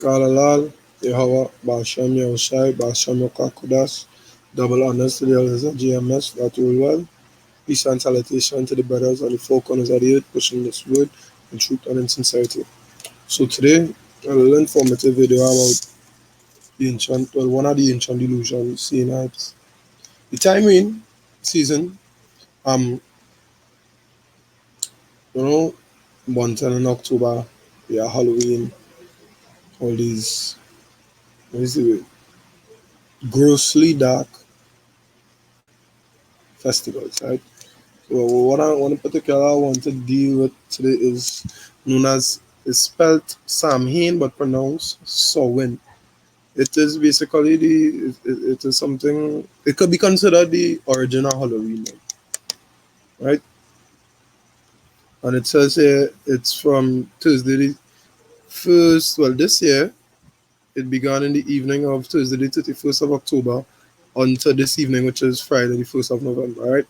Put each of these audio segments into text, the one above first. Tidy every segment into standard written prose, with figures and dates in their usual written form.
Kalalal, Yehovah, Basham Yahushai, Basham Yokakudas, double honors to the elders of GMS that rule well. Peace and salutation to the brothers and the four corners of the earth pushing this word in truth and in sincerity. So today, a little informative video about one of the ancient delusions seen at the timing season. Um, you know, month in October, yeah, Halloween, all these, what is it, grossly dark festivals, right? So one in particular I want to deal with today is known as is spelled Samhain but pronounced Samhain. It is basically it is something it could be considered the origin of Halloween, right? And it says here it's from Tuesday the first. Well, this year it began in the evening of Tuesday the 31st of October until this evening, which is Friday the 1st of November, right?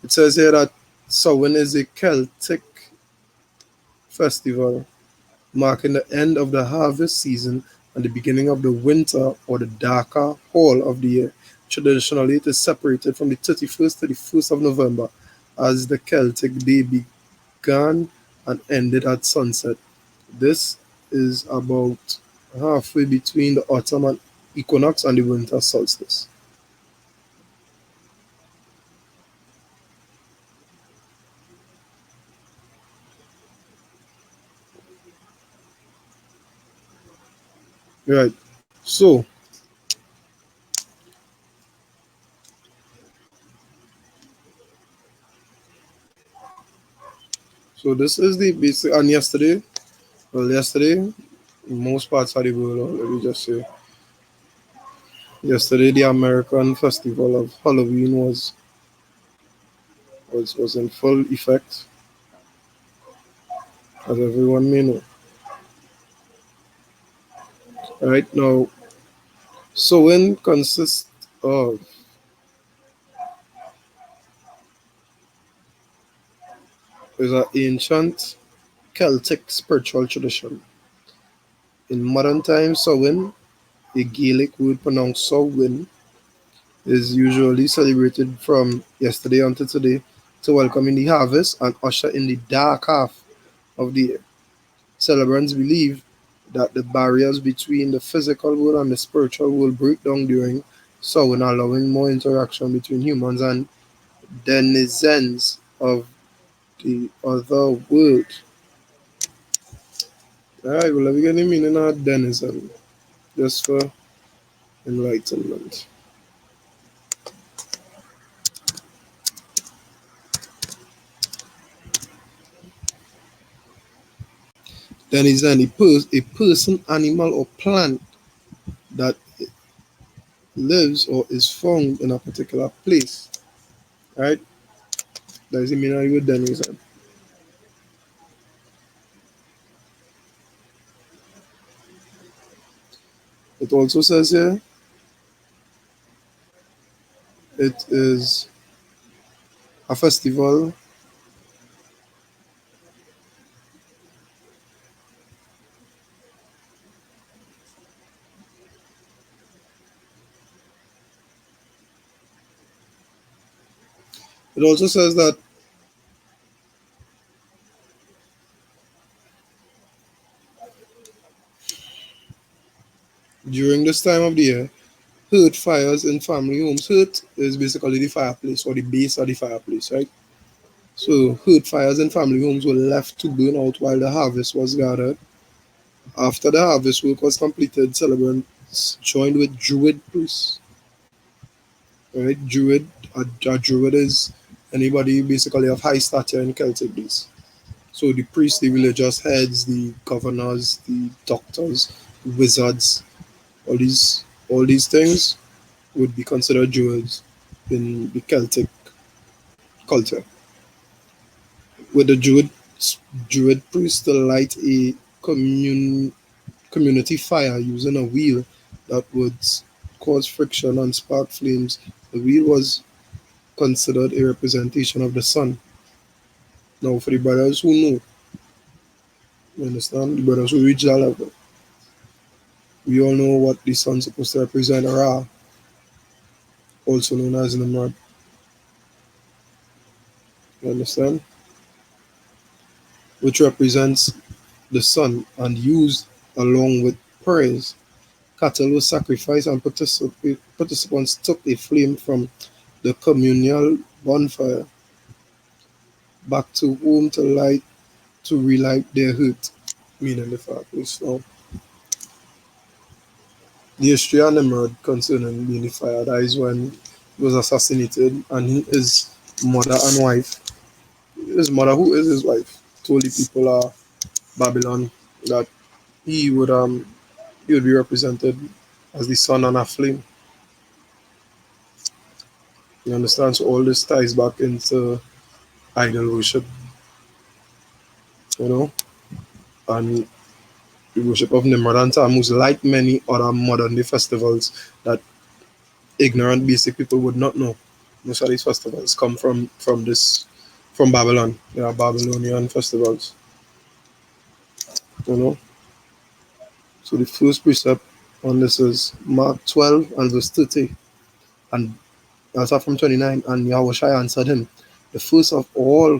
It says here that Samhain is a Celtic festival marking the end of the harvest season and the beginning of the winter or the darker fall of the year. Traditionally, it is separated from the 31st to the 1st of November as the Celtic day began and ended at sunset. This is about halfway between the autumn and equinox and the winter solstice. Right. So, so this is the basic. And yesterday, in most parts of the world, let me just say, yesterday the American festival of Halloween was in full effect, as everyone may know. Right now, Samhain consists of is an ancient Celtic spiritual tradition. In modern times, Samhain, a Gaelic word pronounced Samhain, is usually celebrated from yesterday until today to welcome in the harvest and usher in the dark half of the year. Celebrants believe that the barriers between the physical world and the spiritual world break down during Samhain, allowing more interaction between humans and denizens of the other world. Alright, well, let me get the meaning of denizen, just for enlightenment. Denizen, a person, animal, or plant that lives or is found in a particular place. Right? That is the meaning of the word denizen. It also says here it is a festival. It also says that during this time of the year, hearth fires in family homes. Hearth is basically the fireplace or the base of the fireplace, right? So hearth fires in family homes were left to burn out while the harvest was gathered. After the harvest work was completed, celebrants joined with Druid priests. Right? A Druid is anybody basically of high stature in Celtic days. So the priests, the religious heads, the governors, the doctors, wizards, all these things would be considered Druids in the Celtic culture. With the Druid priests to light a community fire using a wheel that would cause friction and spark flames. The wheel was considered a representation of the sun. Now, for the brothers who know, you understand, the brothers who reach that level, We all know what the sun's supposed to represent, Ra, also known as Nimrod. You understand? Which represents the sun and used along with prayers. Cattle was sacrificed and participants took a flame from the communal bonfire back to home to relight their hurt, meaning the fireplace. Now, the history of Nimrod concerning being the fire that is when he was assassinated and his mother and wife, his mother who is his wife, told the people of Babylon that he would um he would be represented as the sun on a flame. You understand? So all this ties back into idol worship, you know, and the worship of Nimrod and Tammuz, like many other modern day festivals that ignorant basic people would not know. Most of these festivals come from Babylon. They are Babylonian festivals, you know. So the first precept on this is Mark 12 and verse 30. And also from 29, and Yahushua answered him, the first of all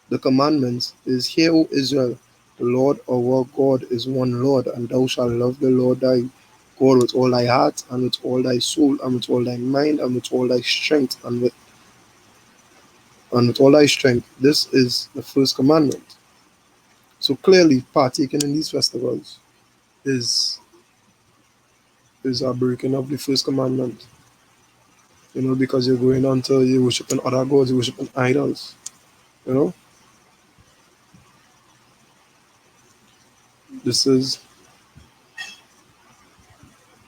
the commandments is, Hear, O Israel, the Lord our God is one Lord, and thou shalt love the Lord thy God with all thy heart, and with all thy soul, and with all thy mind, and with all thy strength, and with all thy strength. This is the first commandment. So clearly, partaking in these festivals is is a breaking of the first commandment. You know, because you're going on to you worshiping other gods, you're worshiping idols. You know, this is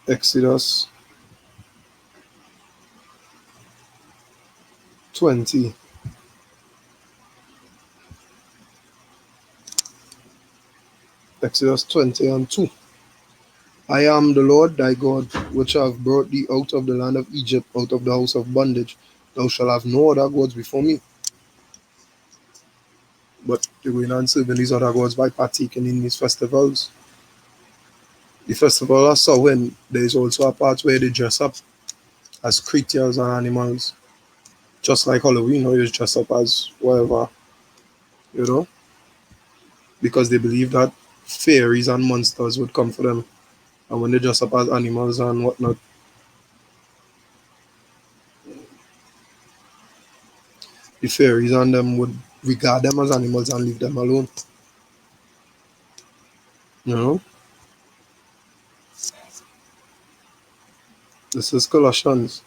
Exodus 20. Exodus 20 and 2. I am the Lord thy God, which have brought thee out of the land of Egypt, out of the house of bondage. Thou shalt have no other gods before me. But they're going on serving these other gods by partaking in these festivals. The festival of Samhain, there is also a part where they dress up as creatures and animals. Just like Halloween, how you dress up as whatever, you know, because they believe that fairies and monsters would come for them. And when they dress up as animals and whatnot, the fairies and them would regard them as animals and leave them alone. You know, this is Colossians,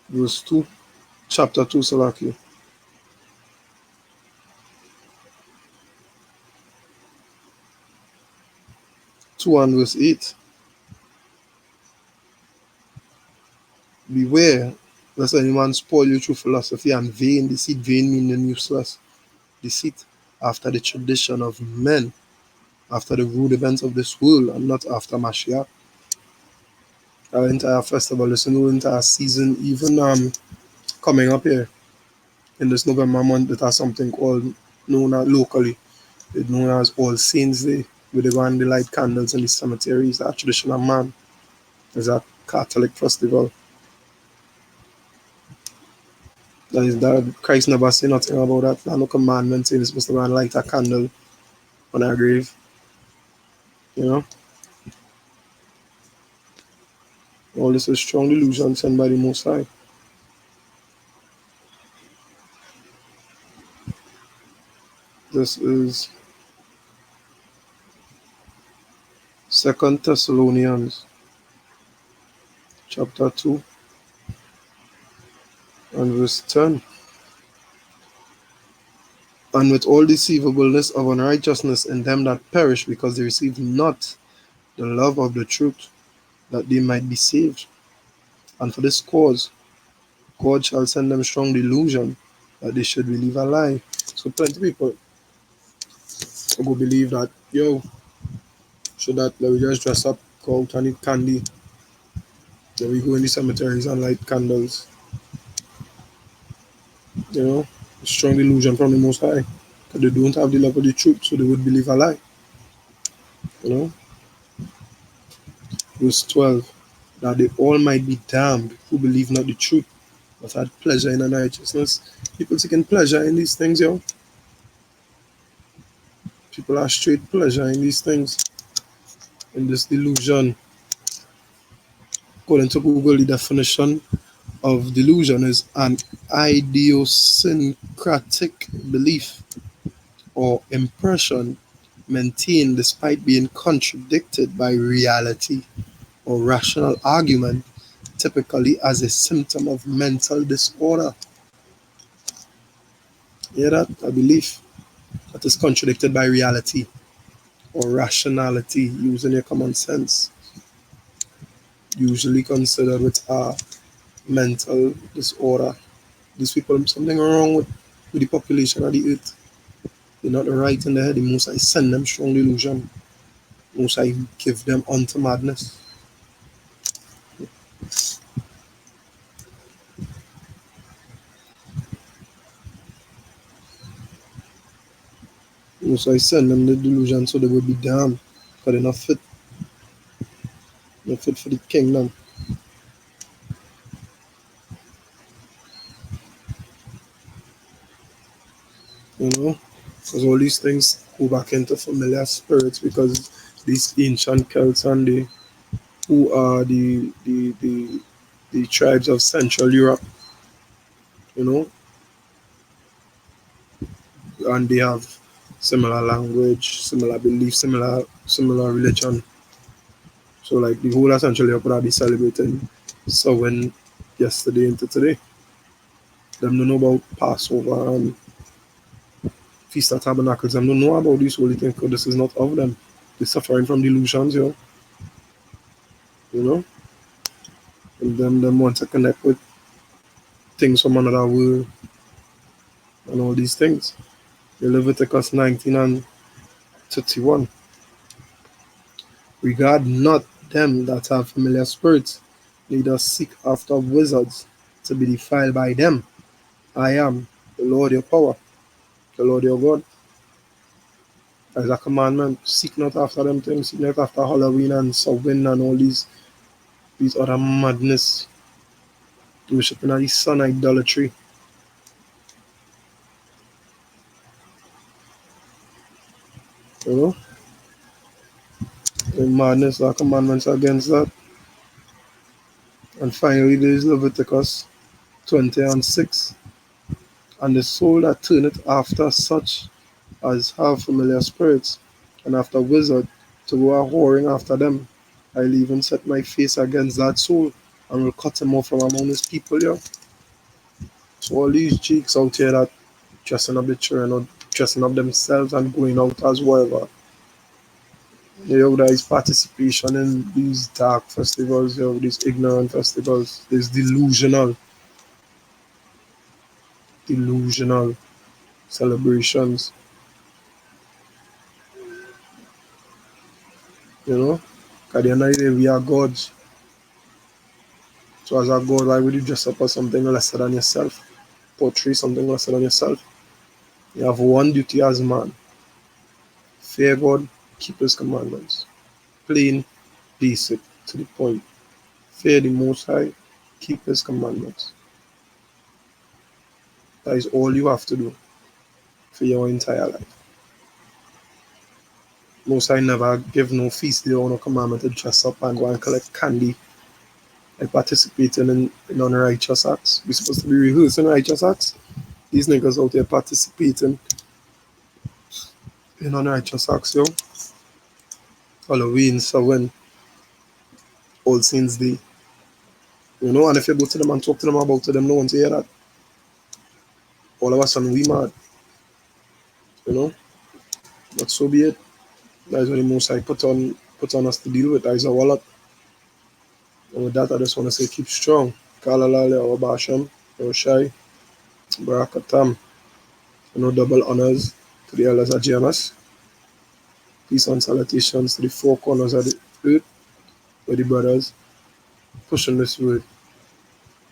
verse 2, chapter 2, Salaki, 2 and verse 8. Beware lest any man spoil you through philosophy and vain deceit, vain meaning useless deceit, after the tradition of men, after the rude events of this world, and not after Mashiach. Our entire festival, this new entire season, even coming up here in this November month, it has something called known as locally, it's known as All Saints Day, where they go and they light candles in the cemeteries. That tradition of man is a Catholic festival. That is that Christ never say nothing about that. There are no commandments saying it's supposed to go and light a candle on our grave. You know, all this is strong delusion sent by the Most High. This is Second Thessalonians chapter 2 and verse 10. And with all deceivableness of unrighteousness in them that perish, because they receive not the love of the truth, that they might be saved. And for this cause, God shall send them strong delusion, that they should believe a lie. So plenty of people go believe that, yo, should that we just dress up, go out and eat candy, then we go in the cemeteries and light candles. You know, strong delusion from the Most High. Because they don't have the love of the truth, so they would believe a lie. You know? Verse 12, that they all might be damned who believe not the truth, but had pleasure in unrighteousness. People taking pleasure in these things, yo. People are straight pleasure in these things, in this delusion. According to Google, the definition of delusion is an idiosyncratic belief or impression maintained despite being contradicted by reality or rational argument, typically as a symptom of mental disorder. Hear that? A belief that is contradicted by reality or rationality, using your common sense, usually considered with a mental disorder. These people, something wrong with the population of the earth. They're not right in the head. The Most I send them strong delusion. Most I give them unto madness. Most I send them the delusion so they will be damned. Because they're not fit for the kingdom. You know? Because all these things go back into familiar spirits, because these ancient Celts and the who are the tribes of Central Europe, you know, and they have similar language, similar belief, similar religion. So like the whole of Central Europe would be celebrating Samhain yesterday into today. Them don't know about Passover and Feast of Tabernacles. Them don't know about these holy things because this is not of them. They're suffering from delusions, you know. And then them want to connect with things from another world and all these things. Leviticus 19 and 31. Regard not them that have familiar spirits, neither seek after wizards to be defiled by them. I am the Lord your power, the Lord your God. As a commandment, seek not after them things, seek not after Halloween and Samhain and all these other madness, worshiping of the sun, idolatry. You know? The madness, our commandments against that. And finally, there is Leviticus 20 and 6. And the soul that turneth after such as have familiar spirits, and after wizards, to go a whoring after them, I'll even set my face against that soul, and will cut him off from among his people, yeah. So all these cheeks out here that dressing up the children or dressing up themselves and going out as whatever. You know, there is participation in these dark festivals, you know, these ignorant festivals, these delusional celebrations, you know. At the end of the day, we are gods. So as a God, why would you dress up as something lesser than yourself? Portray something lesser than yourself? You have one duty as man. Fear God, keep his commandments. Plain, basic, to the point. Fear the Most High, keep his commandments. That is all you have to do for your entire life. Most High never give no feast day or no commandment to dress up and go and collect candy and participating in unrighteous acts. We're supposed to be rehearsing righteous acts. These niggas out there participating in unrighteous acts, yo. Halloween, Samhain, All Saints Day. You know, and if you go to them and talk to them about it, them no one to hear that. All of a sudden we mad, you know. But so be it. That is what the Most High put on us to deal with. That is our wallet. And with that, I just want to say keep strong. Kalalale, our Basham, our Shai, Barakatam. You know, double honors to the elders of GMS. Peace and salutations to the four corners of the earth, where the brothers pushing this word,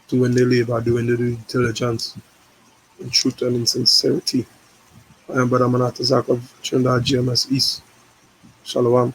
doing the labor, doing the due diligence, in truth and in sincerity. I am Brother Manat Zak of Trinidad GMS East. Shalom.